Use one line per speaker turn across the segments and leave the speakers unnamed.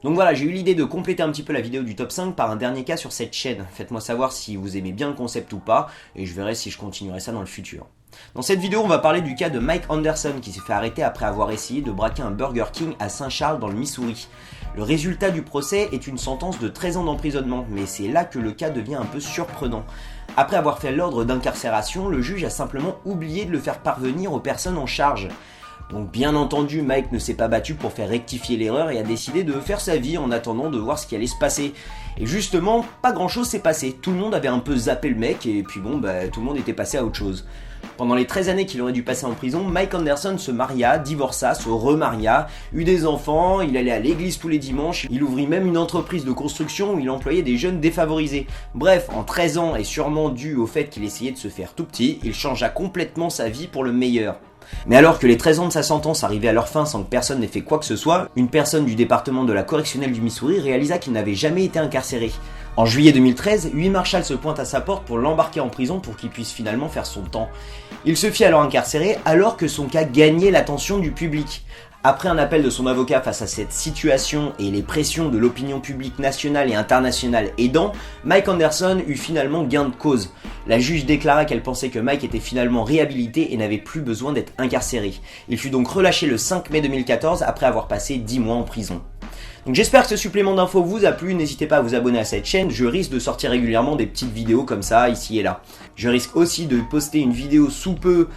Donc voilà, j'ai eu l'idée de compléter un petit peu la vidéo du top 5 par un dernier cas sur cette chaîne. Faites-moi savoir si vous aimez bien le concept ou pas, et je verrai si je continuerai ça dans le futur. Dans cette vidéo, on va parler du cas de Mike Anderson qui s'est fait arrêter après avoir essayé de braquer un Burger King à Saint-Charles dans le Missouri. Le résultat du procès est une sentence de 13 ans d'emprisonnement, mais c'est là que le cas devient un peu surprenant. Après avoir fait l'ordre d'incarcération, le juge a simplement oublié de le faire parvenir aux personnes en charge. Donc bien entendu, Mike ne s'est pas battu pour faire rectifier l'erreur et a décidé de faire sa vie en attendant de voir ce qui allait se passer. Et justement, pas grand chose s'est passé. Tout le monde avait un peu zappé le mec et puis bon, tout le monde était passé à autre chose. Pendant les 13 années qu'il aurait dû passer en prison, Mike Anderson se maria, divorça, se remaria, eut des enfants, il allait à l'église tous les dimanches, il ouvrit même une entreprise de construction où il employait des jeunes défavorisés. Bref, en 13 ans, et sûrement dû au fait qu'il essayait de se faire tout petit, il changea complètement sa vie pour le meilleur. Mais alors que les 13 ans de sa sentence arrivaient à leur fin sans que personne n'ait fait quoi que ce soit, une personne du département de la correctionnelle du Missouri réalisa qu'il n'avait jamais été incarcéré. En juillet 2013, 8 Marshall se pointent à sa porte pour l'embarquer en prison pour qu'il puisse finalement faire son temps. Il se fit alors incarcérer alors que son cas gagnait l'attention du public. Après un appel de son avocat face à cette situation et les pressions de l'opinion publique nationale et internationale aidant, Mike Anderson eut finalement gain de cause. La juge déclara qu'elle pensait que Mike était finalement réhabilité et n'avait plus besoin d'être incarcéré. Il fut donc relâché le 5 mai 2014 après avoir passé 10 mois en prison. Donc j'espère que ce supplément d'infos vous a plu, n'hésitez pas à vous abonner à cette chaîne, je risque de sortir régulièrement des petites vidéos comme ça, ici et là. Je risque aussi de poster une vidéo sous peu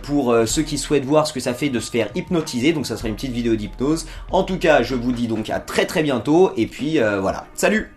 pour ceux qui souhaitent voir ce que ça fait de se faire hypnotiser, donc ça sera une petite vidéo d'hypnose. En tout cas, je vous dis donc à très bientôt, et puis voilà, salut!